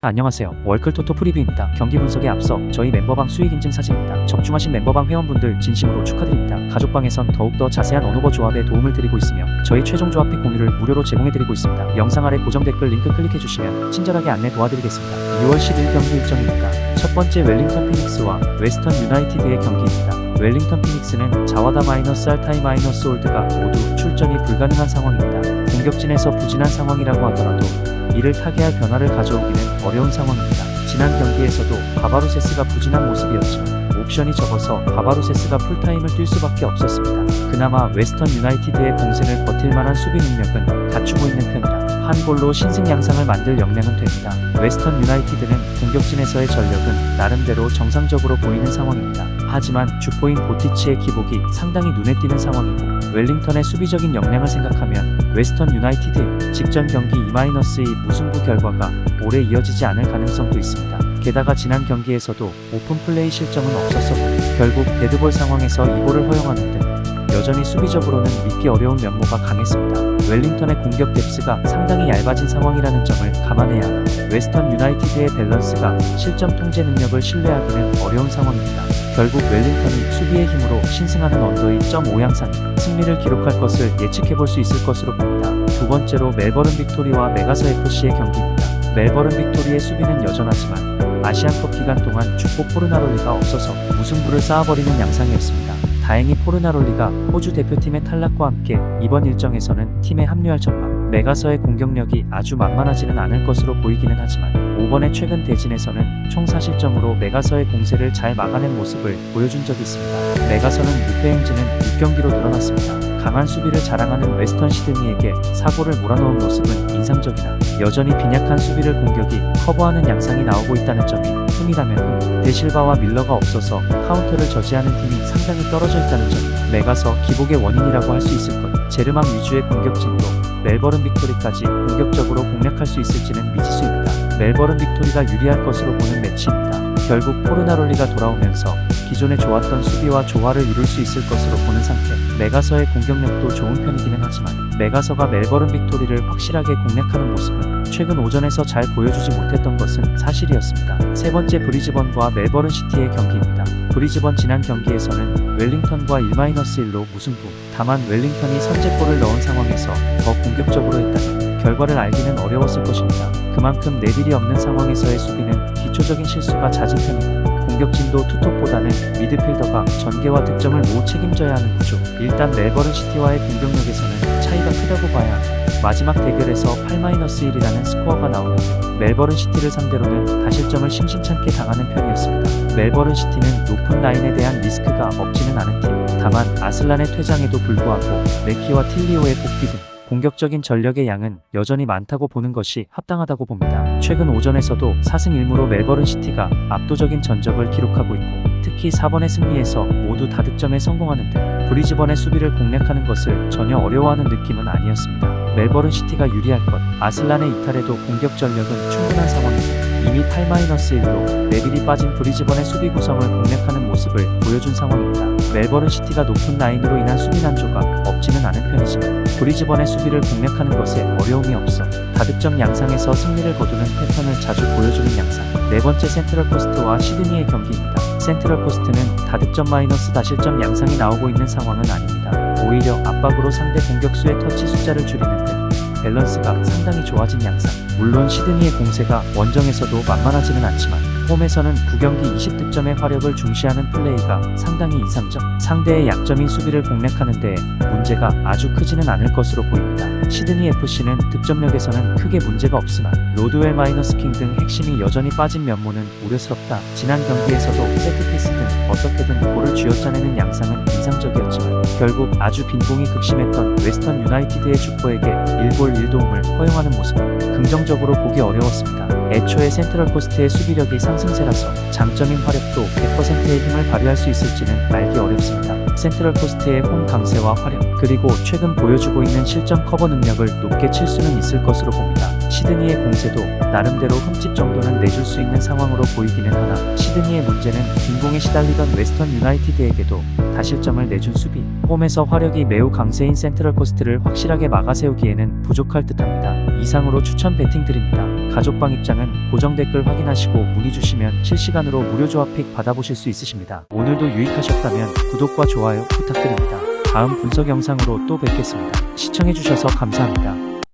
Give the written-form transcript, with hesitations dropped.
안녕하세요. 월클토토 프리뷰입니다. 경기 분석에 앞서 저희 멤버방 수익 인증 사진입니다. 적중하신 멤버방 회원분들 진심으로 축하드립니다. 가족방에선 더욱더 자세한 언어버 조합에 도움을 드리고 있으며 저희 최종 조합 픽 공유를 무료로 제공해드리고 있습니다. 영상 아래 고정 댓글 링크 클릭해주시면 친절하게 안내 도와드리겠습니다. 6월 10일 경기 일정입니다. 첫 번째 웰링턴 피닉스와 웨스턴 유나이티드의 경기입니다. 웰링턴 피닉스는 자와다 알타이 올드가 모두 출전이 불가능한 상황입니다. 공격진에서 부진한 상황이라고 하더라도 이를 타개할 변화를 가져오기는 어려운 상황입니다. 지난 경기에서도 바바루세스가 부진한 모습이었지만 옵션이 적어서 바바루세스가 풀타임을 뛸 수밖에 없었습니다. 그나마 웨스턴 유나이티드의 공세를 버틸 만한 수비 능력은 갖추고 있는 편이라 한 골로 신승 양상을 만들 역량은 됩니다. 웨스턴 유나이티드는 공격진에서의 전력은 나름대로 정상적으로 보이는 상황입니다. 하지만 주포인 보티치의 기복이 상당히 눈에 띄는 상황이고 웰링턴의 수비적인 역량을 생각하면 웨스턴 유나이티드의 직전 경기 2-2 무승부 결과가 오래 이어지지 않을 가능성도 있습니다. 게다가 지난 경기에서도 오픈 플레이 실점은 없었었고 결국 데드볼 상황에서 2골을 허용하는 등 여전히 수비적으로는 믿기 어려운 면모가 강했습니다. 웰링턴의 공격 뎁스가 상당히 얇아진 상황이라는 점을 감안해야 하나 웨스턴 유나이티드의 밸런스가 실점 통제 능력을 신뢰하기는 어려운 상황입니다. 결국 웰링턴이 수비의 힘으로 신승하는 언더의 0.5 양상이 승리를 기록할 것을 예측해볼 수 있을 것으로 봅니다. 두 번째로 멜버른 빅토리와 메가서 FC의 경기입니다. 멜버른 빅토리의 수비는 여전하지만 아시안컵 기간 동안 주포 포르나롤리가 없어서 무승부를 쌓아버리는 양상이었습니다. 다행히 포르나롤리가 호주 대표팀의 탈락과 함께 이번 일정에서는 팀에 합류할 전망 메가서의 공격력이 아주 만만하지는 않을 것으로 보이기는 하지만 5번의 최근 대진에서는 총 4실점으로 메가서의 공세를 잘 막아낸 모습을 보여준 적이 있습니다. 메가서는 6회 행진은 6경기로 늘어났습니다. 강한 수비를 자랑하는 웨스턴 시드니에게 사고를 몰아넣은 모습은 인상적이나 여전히 빈약한 수비를 공격이 커버하는 양상이 나오고 있다는 점이 흠이라면 데실바와 밀러가 없어서 카운터를 저지하는 팀이 상당히 떨어져 있다는 점이 메가서 기복의 원인이라고 할 수 있을 것. 제르망 위주의 공격진도 멜버른 빅토리까지 공격적으로 공략할 수 있을지는 미지수입니다. 멜버른 빅토리가 유리할 것으로 보는 매치입니다. 결국 포르나롤리가 돌아오면서 기존에 좋았던 수비와 조화를 이룰 수 있을 것으로 보는 상태. 메가서의 공격력도 좋은 편이기는 하지만 메가서가 멜버른 빅토리를 확실하게 공략하는 모습은 최근 오전에서 잘 보여주지 못했던 것은 사실이었습니다. 세 번째 브리즈번과 멜버른 시티의 경기입니다. 브리즈번 지난 경기에서는 웰링턴과 1-1로 무승부. 다만 웰링턴이 선제골을 넣은 상황에서 더 공격적으로 했다면 결과를 알기는 어려웠을 것입니다. 그만큼 내빌이 없는 상황에서의 수비는 기초적인 실수가 잦은 편이고 공격진도 투톱보다는 미드필더가 전개와 득점을 모두 책임져야 하는 구조. 일단 멜버른 시티와의 공격력에서는 차이가 크다고 봐야 합니다. 마지막 대결에서 8-1이라는 스코어가 나오면 멜버른 시티를 상대로는 다실점을 심심찮게 당하는 편이었습니다. 멜버른 시티는 높은 라인에 대한 리스크가 없지는 않은 팀. 다만 아슬란의 퇴장에도 불구하고 레키와 틸리오의 복귀 등 공격적인 전력의 양은 여전히 많다고 보는 것이 합당하다고 봅니다. 최근 오전에서도 4승 1무로 멜버른 시티가 압도적인 전적을 기록하고 있고 특히 4번의 승리에서 모두 다득점에 성공하는 등 브리즈번의 수비를 공략하는 것을 전혀 어려워하는 느낌은 아니었습니다. 멜버른 시티가 유리할 것. 아슬란의 이탈에도 공격 전력은 충분한 상황이고 이미 8-1로 내빌이 빠진 브리즈번의 수비 구성을 공략하는 모습을 보여준 상황입니다. 멜버른 시티가 높은 라인으로 인한 수비 난조가 없지는 않은 편이지만 브리즈번의 수비를 공략하는 것에 어려움이 없어 다득점 양상에서 승리를 거두는 패턴을 자주 보여주는 양상. 네 번째 센트럴 코스트와 시드니의 경기입니다. 센트럴 코스트는 다득점 마이너스 다실점 양상이 나오고 있는 상황은 아닙니다. 오히려 압박으로 상대 공격수의 터치 숫자를 줄이는 등 밸런스가 상당히 좋아진 양상. 물론 시드니의 공세가 원정에서도 만만하지는 않지만 홈에서는 9경기 20득점의 화력을 중시하는 플레이가 상당히 인상적. 상대의 약점인 수비를 공략하는 데에 문제가 아주 크지는 않을 것으로 보입니다. 시드니 FC는 득점력에서는 크게 문제가 없으나 로드웰 마이너스킹 등 핵심이 여전히 빠진 면모는 우려스럽다. 지난 경기에서도 세트피스 등 어떻게든 골을 쥐어짜내는 양상은 인상적이었지만 결국 아주 빈공이 극심했던 웨스턴 유나이티드의 주포에게 1골 1도움을 허용하는 모습은 긍정적으로 보기 어려웠습니다. 애초에 센트럴 코스트의 수비력이 상승세라서 장점인 화력도 100%의 힘을 발휘할 수 있을지는 알기 어렵습니다. 센트럴 코스트의 홈 강세와 화력, 그리고 최근 보여주고 있는 실점 커버 능력을 높게 칠 수는 있을 것으로 봅니다. 시드니의 공세도 나름대로 흠집 정도는 내줄 수 있는 상황으로 보이기는 하나 시드니의 문제는 빈공에 시달리던 웨스턴 유나이티드에게도 다실점을 내준 수비, 홈에서 화력이 매우 강세인 센트럴 코스트를 확실하게 막아세우기에는 부족할 듯합니다. 이상으로 추천 배팅 드립니다. 가족방 입장은 고정 댓글 확인하시고 문의 주시면 실시간으로 무료 조합 픽 받아보실 수 있으십니다. 오늘도 유익하셨다면 구독과 좋아요 부탁드립니다. 다음 분석 영상으로 또 뵙겠습니다. 시청해주셔서 감사합니다.